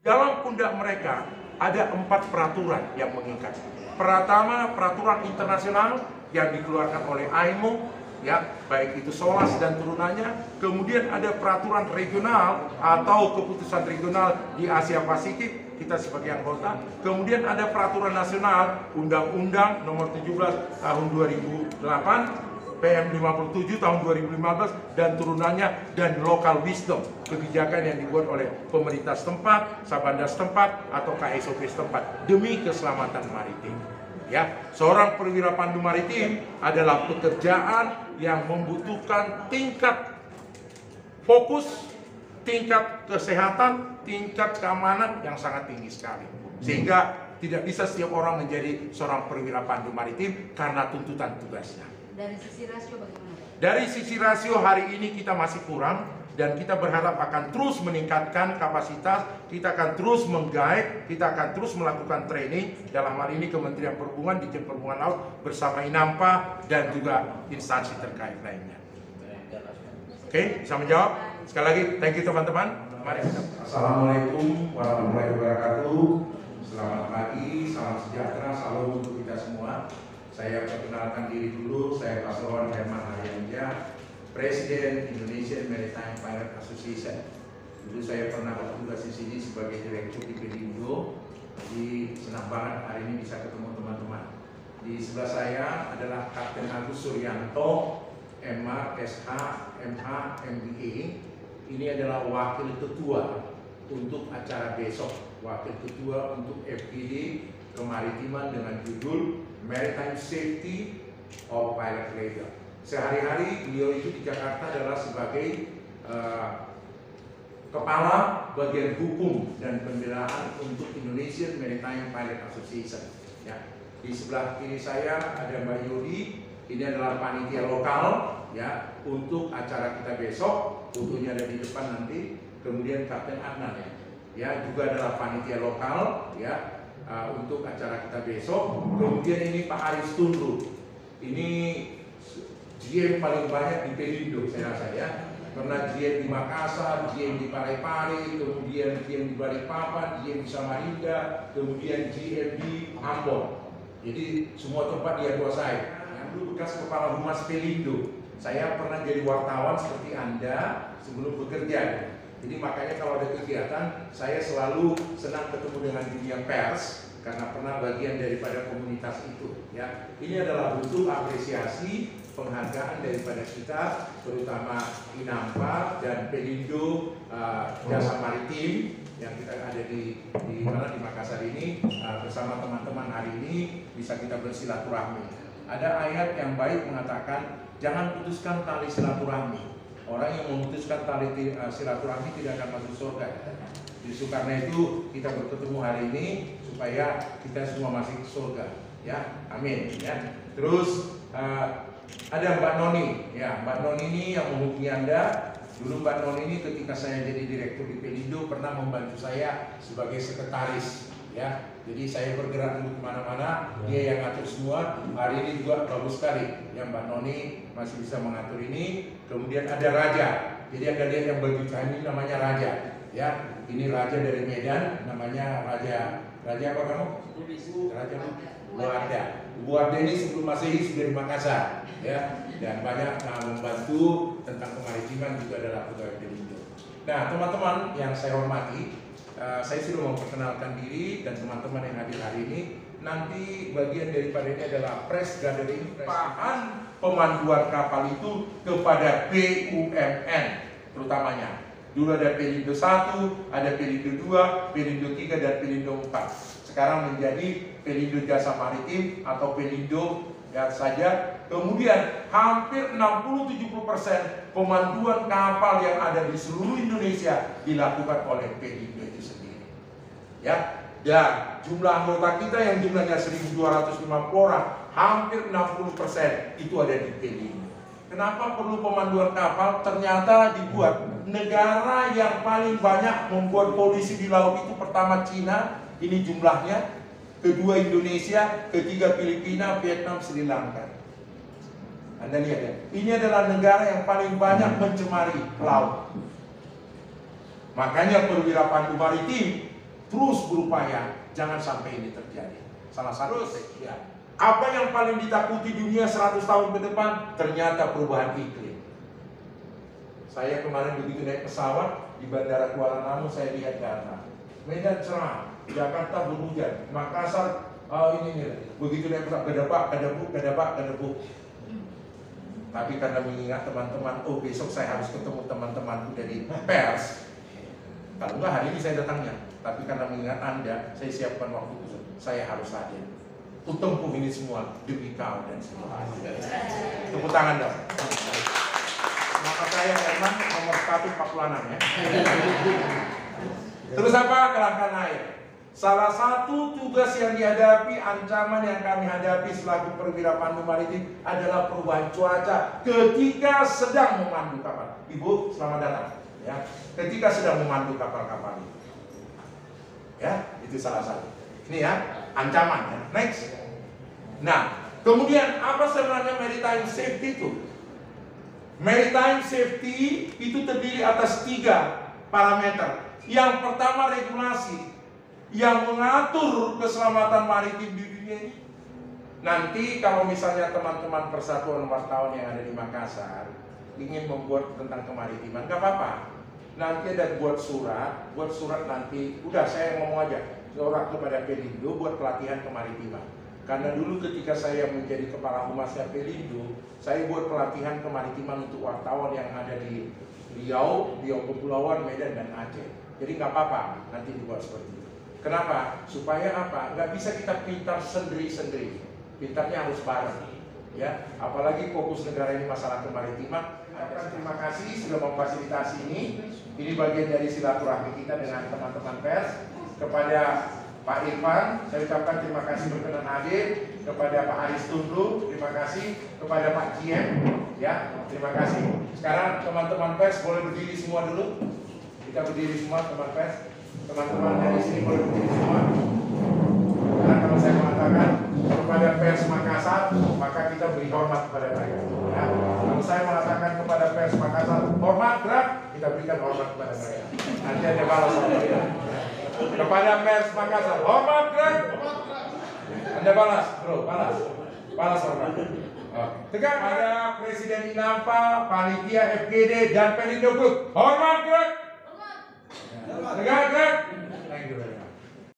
Dalam pundak mereka ada 4 peraturan yang mengikat. Pertama, peraturan internasional yang dikeluarkan oleh IMO, ya, baik itu SOLAS dan turunannya. Kemudian ada peraturan regional atau keputusan regional di Asia Pasifik, kita sebagai anggota. Kemudian ada peraturan nasional, Undang-Undang Nomor 17 Tahun 2008, PM 57 tahun 2015 dan turunannya, dan local wisdom, kebijakan yang dibuat oleh pemerintah setempat, Sabanda setempat atau KSOP setempat demi keselamatan maritim. Ya, seorang perwira pandu maritim adalah pekerjaan yang membutuhkan tingkat fokus, tingkat kesehatan, tingkat keamanan yang sangat tinggi sekali. Sehingga tidak bisa setiap orang menjadi seorang perwira pandu maritim karena tuntutan tugasnya. Dari sisi rasio bagaimana? Dari sisi rasio hari ini kita masih kurang, dan kita berharap akan terus meningkatkan kapasitas, kita akan terus meng-guide, kita akan terus melakukan training. Dalam hal ini Kementerian Perhubungan, Ditjen Perhubungan Laut bersama INAMPA dan juga instansi terkait lainnya. Oke, bisa menjawab? Sekali lagi, thank you teman-teman. Mari kita. Assalamualaikum warahmatullahi wabarakatuh. Selamat pagi, salam sejahtera, salam untuk kita semua. Saya perkenalkan diri dulu, saya Paslon Herman Haryanja, Presiden Indonesian Maritime Pilot Association. Dulu saya pernah bertugas di sini sebagai Direktur di Pelindo. Jadi senang banget hari ini bisa ketemu teman-teman. Di sebelah saya adalah Kapten Agus Suryanto, MA, SH, MA, MBA. Ini adalah Wakil Ketua untuk acara besok, Wakil Ketua untuk FPD Kemaritiman dengan judul Maritime Safety of Pilot Leader. Sehari-hari beliau itu di Jakarta adalah sebagai kepala bagian hukum dan pembelaan untuk Indonesian Maritime Pilot Association. Ya. Di sebelah kiri saya ada Mbak Yodi, ini adalah panitia lokal ya untuk acara kita besok. Fotonya ada di depan nanti. Kemudian Kapten Adnan ya juga adalah panitia lokal ya. Untuk acara kita besok. Kemudian ini Pak Aris Tunru, ini GM paling banyak di Pelindo saya rasa ya. Pernah GM di Makassar, GM di Parepare, kemudian GM di Balikpapan, GM di Samarinda, kemudian GM di Ambon. Jadi semua tempat dia kuasai. Yang dulu bekas kepala humas Pelindo. Saya pernah jadi wartawan seperti Anda sebelum bekerja. Jadi makanya kalau ada kegiatan, saya selalu senang ketemu dengan dunia pers karena pernah bagian daripada komunitas itu. Ya, ini adalah bentuk apresiasi penghargaan daripada kita, terutama INAMPA dan Pelindo Jasa Maritim yang kita ada di mana di Makassar ini bersama teman-teman hari ini bisa kita bersilaturahmi. Ada ayat yang baik mengatakan jangan putuskan tali silaturahmi. Orang yang memutuskan tali silaturahmi tidak akan masuk surga. Justru karena itu kita bertemu hari ini supaya kita semua masuk surga. Ya, amin. Ya. Terus ada Mbak Noni. Ya, Mbak Noni ini yang menghubungi Anda. Dulu Mbak Noni ini ketika saya jadi direktur di Pelindo pernah membantu saya sebagai sekretaris. Ya, jadi saya bergerak dulu kemana-mana, dia yang ngatur semua. Hari ini juga bagus sekali, ya Mbak Noni masih bisa mengatur ini. Kemudian ada Raja, jadi Anda lihat yang baju ini namanya Raja. Ya, ini Raja dari Medan, namanya Raja apa kamu? Raja Buarda. Buarda ini sebelum Masehi sudah di Makassar, ya, dan banyak membantu tentang kemaritiman juga adalah pegawai Pelindo. Nah, teman-teman yang saya hormati. Saya sudah memperkenalkan diri dan teman-teman yang hadir hari ini. Nanti bagian daripada ini adalah press gathering, bahan pemanduan kapal itu kepada BUMN terutamanya. Dulu ada Pelindo 1, ada Pelindo 2, Pelindo 3 dan Pelindo 4. Sekarang menjadi Pelindo Jasa Maritim atau Pelindo ya saja. Kemudian hampir 60-70% pemanduan kapal yang ada di seluruh Indonesia dilakukan oleh Pelindo itu sendiri. Ya, dan jumlah anggota kita yang jumlahnya 1.250 orang, hampir 60% itu ada di Pelindo. Kenapa perlu pemanduan kapal? Ternyata dibuat negara yang paling banyak membuat polisi di laut itu pertama Cina, ini jumlahnya. Kedua Indonesia, ketiga Filipina, Vietnam, Sri Lanka. Anda lihat ya, ini adalah negara yang paling banyak mencemari laut. Makanya perwira pandu maritim terus berupaya jangan sampai ini terjadi. Salah satu ya, apa yang paling ditakuti dunia 100 tahun ke depan? Ternyata perubahan iklim. Saya kemarin begitu naik pesawat di Bandara Kuala Namu, saya lihat data. Medan cerah, Jakarta berhujan, Makassar ini nih, begitu naik pesawat kedebak. Tapi karena mengingat teman-teman, oh besok saya harus ketemu teman-temanku dari pers. Kalau enggak hari ini saya datangnya, tapi karena mengingat Anda, saya siapkan waktu khusus. Saya harus hadir. Tempuh ini semua demi kau dan semua. Tepuk tangan dong. Maka saya Herman nomor 146 ya. Terus apa? Kelangkaan air. Salah satu tugas yang dihadapi, ancaman yang kami hadapi selaku perwira pandu maritim adalah perubahan cuaca ketika sedang memandu kapal. Ibu, selamat datang. Ya, ketika sedang memandu kapal-kapal ini. Ya, itu salah satu. Ini ya, ancaman ya. Next. Nah, kemudian apa sebenarnya maritime safety itu? Maritime safety itu terdiri atas 3 parameter. Yang pertama regulasi yang mengatur keselamatan maritim di dunia ini. Nanti kalau misalnya teman-teman Persatuan Wartawan yang ada di Makassar ingin membuat tentang kemaritiman, nggak apa-apa. Nanti ada buat surat nanti, udah saya ngomong aja, surat kepada Pelindo buat pelatihan kemaritiman. Karena dulu ketika saya menjadi kepala humasnya Pelindo, saya buat pelatihan kemaritiman untuk wartawan yang ada di Riau, Kepulauan, Medan, dan Aceh. Jadi nggak apa-apa, nanti dibuat seperti itu. Kenapa? Supaya apa? Nggak bisa kita pintar sendiri-sendiri. Pintarnya harus bareng. Ya, apalagi fokus negara ini masalah kemaritiman. Terima kasih sudah memfasilitasi ini. Ini bagian dari silaturahmi kita dengan teman-teman pers. Kepada Pak Irfan, saya ucapkan terima kasih berkenan hadir. Kepada Pak Aris Tundu, terima kasih. Kepada Pak Ciem, ya, terima kasih. Sekarang teman-teman pers boleh berdiri semua dulu. Kita berdiri semua, teman pers. Teman-teman dari sini boleh berdiri semua. Karena kalau saya mengatakan kepada pers Makassar, maka kita beri hormat kepada mereka. Ya. Kalau saya mengatakan kepada pers Makassar, hormat gerak, kita berikan hormat kepada mereka. Nanti ada balas ya. Kepada pers Makassar, hormat gerak. Anda balas, bro, balas hormat. Tegak ada Presiden INAMPA, Panitia FGD dan Pelindo Group. Hormat gerak. Tegak.